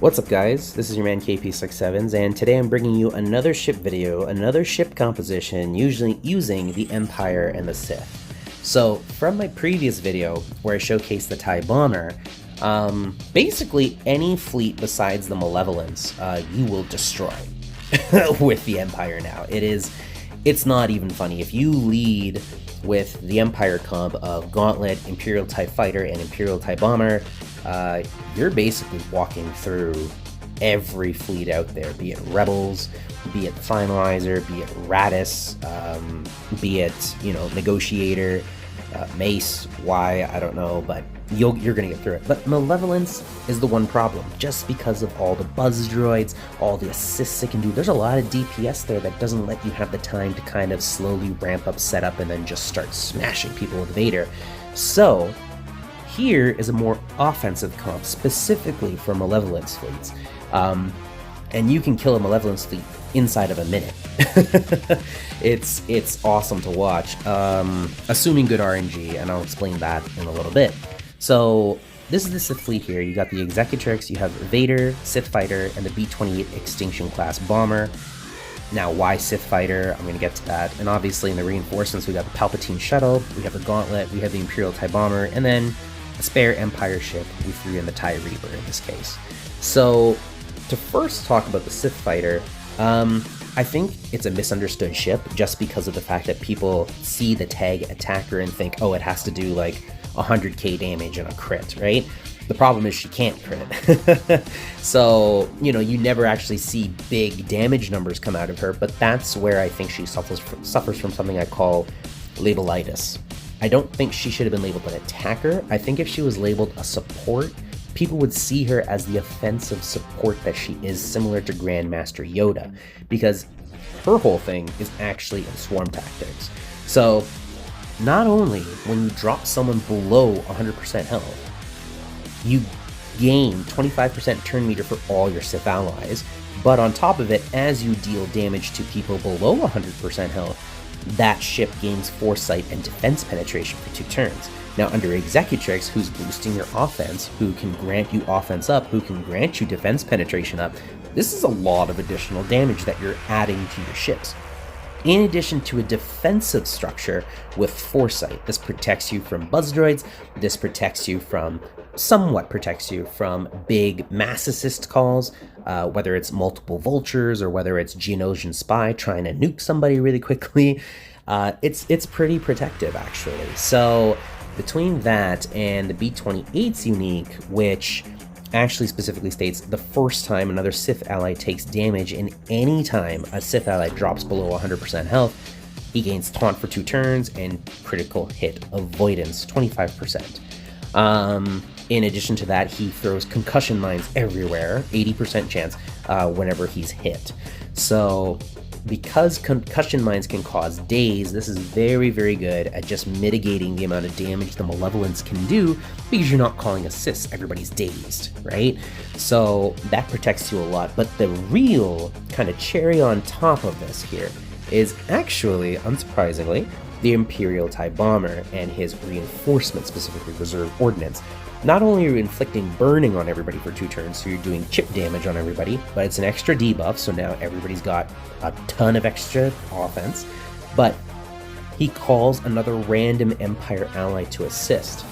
What's up guys, this is your man KP67s, and today I'm bringing you another ship video, another ship composition usually using the Empire and the Sith. So from my previous video where I showcased the TIE Bomber, basically any fleet besides the Malevolence you will destroy with the Empire now. It's not even funny. If you lead with the Empire comp of Gauntlet, Imperial TIE Fighter, and Imperial TIE Bomber, you're basically walking through every fleet out there, be it Rebels, be it Finalizer, be it Radis, be it, Negotiator, Mace, why, I don't know, but you're gonna get through it. But Malevolence is the one problem, just because of all the buzz droids, all the assists it can do. There's a lot of DPS there that doesn't let you have the time to kind of slowly ramp up setup and then just start smashing people with Vader. So here is a more offensive comp specifically for Malevolence fleets. And you can kill a Malevolence fleet inside of a minute. It's awesome to watch, assuming good RNG, and I'll explain that in a little bit. So this is the Sith fleet here. You got the Executrix, you have Vader, Sith Fighter, and the B28 Extinction class bomber. Now, why Sith Fighter? I'm going to get to that. And obviously in the reinforcements, we got the Palpatine Shuttle, we have the Gauntlet, we have the Imperial TIE Bomber, and then a spare Empire ship. We threw in the TIE Reaper in this case. So to first talk about the Sith Fighter, I think it's a misunderstood ship just because of the fact that people see the tag attacker and think, oh, it has to do like 100k damage and a crit, right? The problem is she can't crit. So, you never actually see big damage numbers come out of her, but that's where I think she suffers from something I call labelitis. I don't think she should have been labeled an attacker. I think if she was labeled a support, people would see her as the offensive support that she is, similar to Grandmaster Yoda, because her whole thing is actually in swarm tactics. So not only when you drop someone below 100% health, you gain 25% turn meter for all your Sith allies, but on top of it, as you deal damage to people below 100% health, that ship gains foresight and defense penetration for 2 turns. Now under Executrix, who's boosting your offense, who can grant you offense up, who can grant you defense penetration up, this is a lot of additional damage that you're adding to your ships. In addition to a defensive structure with foresight, this protects you from buzz droids, this somewhat protects you from big mass assist calls, whether it's multiple vultures or whether it's Geonosian spy trying to nuke somebody really quickly. It's pretty protective actually. So between that and the B28's unique, which actually specifically states the first time another Sith ally takes damage in any time a Sith ally drops below 100% health, he gains taunt for 2 turns and critical hit avoidance 25%. In addition to that, he throws concussion mines everywhere, 80% chance whenever he's hit. So because concussion mines can cause daze, this is very, very good at just mitigating the amount of damage the Malevolence can do, because you're not calling assists, everybody's dazed, right? So that protects you a lot. But the real kind of cherry on top of this here is actually, unsurprisingly, the Imperial TIE Bomber and his reinforcement, specifically reserve ordnance. Not only are you inflicting burning on everybody for 2 turns, so you're doing chip damage on everybody, but it's an extra debuff, so now everybody's got a ton of extra offense, but he calls another random Empire ally to assist.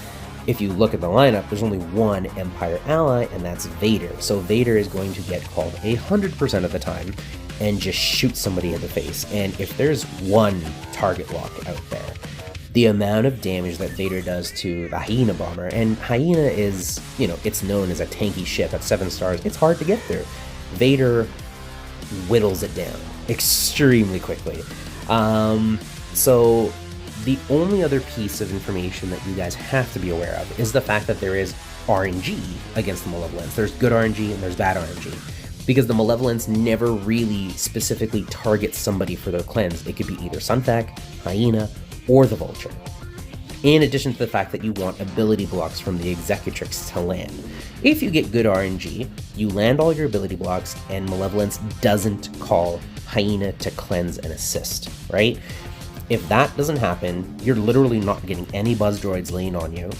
If you look at the lineup, there's only one Empire ally, and that's Vader. So Vader is going to get called 100% of the time and just shoot somebody in the face. And if there's one target lock out there, the amount of damage that Vader does to the Hyena bomber, and Hyena is, it's known as a tanky ship at 7 stars, it's hard to get through. Vader whittles it down extremely quickly. So the only other piece of information that you guys have to be aware of is the fact that there is RNG against the Malevolence. There's good RNG and there's bad RNG, because the Malevolence never really specifically targets somebody for their cleanse. It could be either Sunfac, Hyena, or the Vulture. In addition to the fact that you want ability blocks from the Executrix to land. If you get good RNG, you land all your ability blocks and Malevolence doesn't call Hyena to cleanse and assist, right? If that doesn't happen, you're literally not getting any buzz droids laying on you.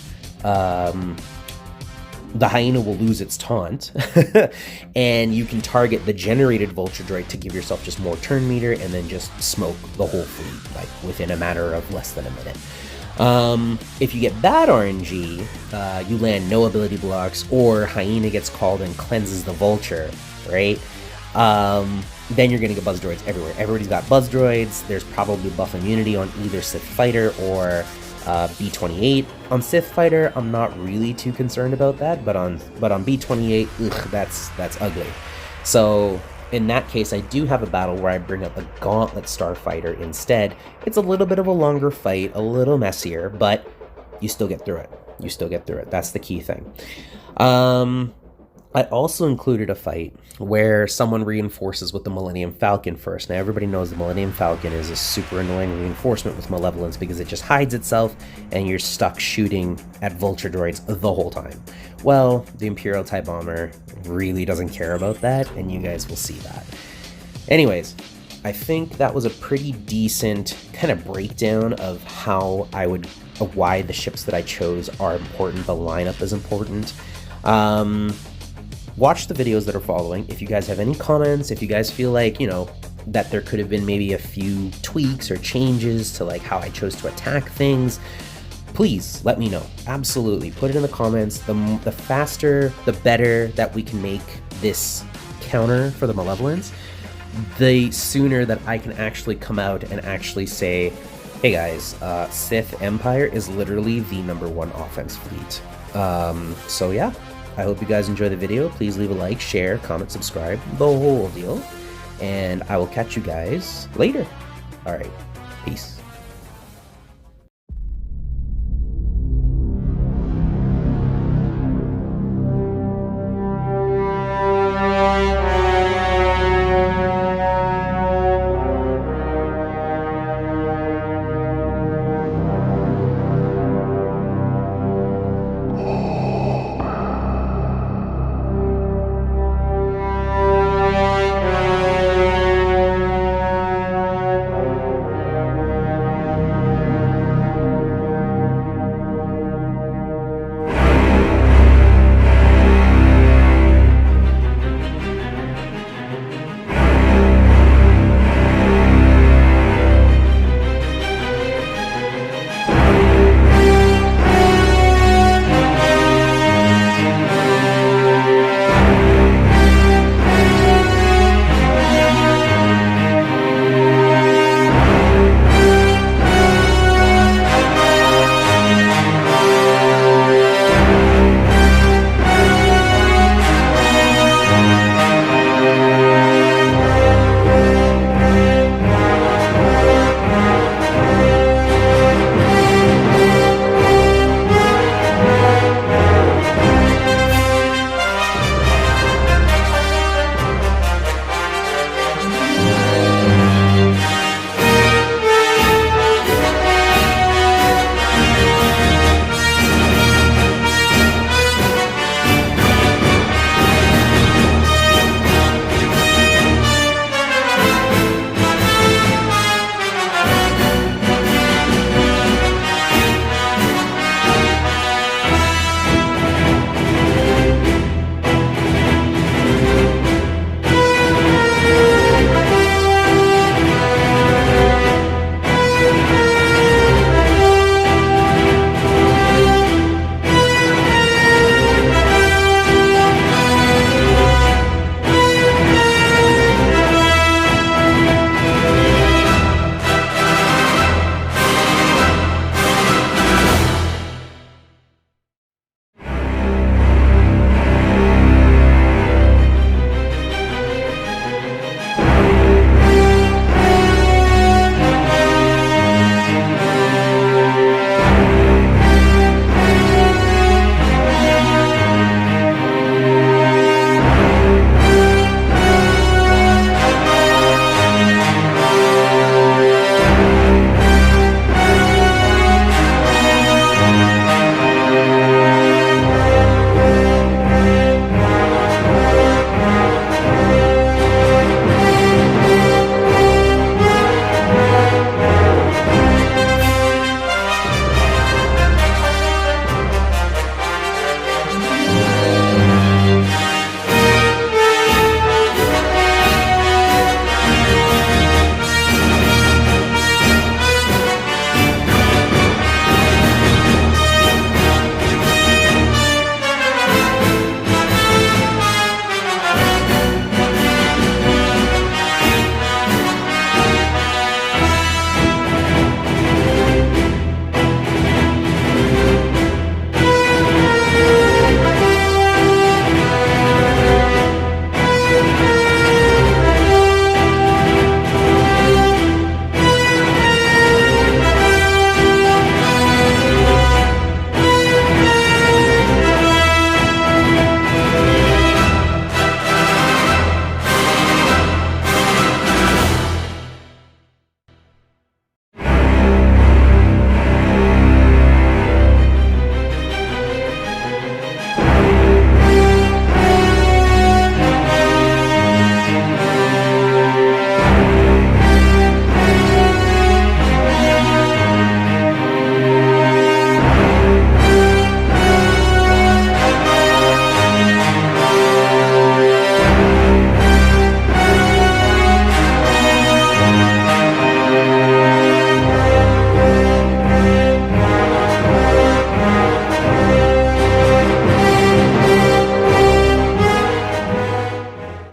the hyena will lose its taunt, and you can target the generated vulture droid to give yourself just more turn meter and then just smoke the whole fleet, like within a matter of less than a minute. If you get bad RNG, you land no ability blocks, or hyena gets called and cleanses the vulture, right? Then you're gonna get buzz droids everywhere. Everybody's got buzz droids. There's probably buff immunity on either Sith fighter or B28. On Sith fighter, I'm not really too concerned about that, but on B28, ugh, that's ugly. So in that case, I do have a battle where I bring up a Gauntlet Starfighter instead. It's a little bit of a longer fight, a little messier, but you still get through it. You still get through it. That's the key thing. I also included a fight where someone reinforces with the Millennium Falcon first. Now, everybody knows the Millennium Falcon is a super annoying reinforcement with Malevolence because it just hides itself and you're stuck shooting at vulture droids the whole time. Well, the Imperial TIE Bomber really doesn't care about that, and you guys will see that. Anyways, I think that was a pretty decent kind of breakdown of why the ships that I chose are important, the lineup is important. Watch the videos that are following. If you guys have any comments, if you guys feel like, you know, that there could have been maybe a few tweaks or changes to like how I chose to attack things, please let me know. Absolutely. Put it in the comments. The faster, the better that we can make this counter for the Malevolence, the sooner that I can actually come out and actually say, hey guys, Sith Empire is literally the #1 offense fleet. So yeah. I hope you guys enjoy the video. Please leave a like, share, comment, subscribe, the whole deal. And I will catch you guys later. All right, peace.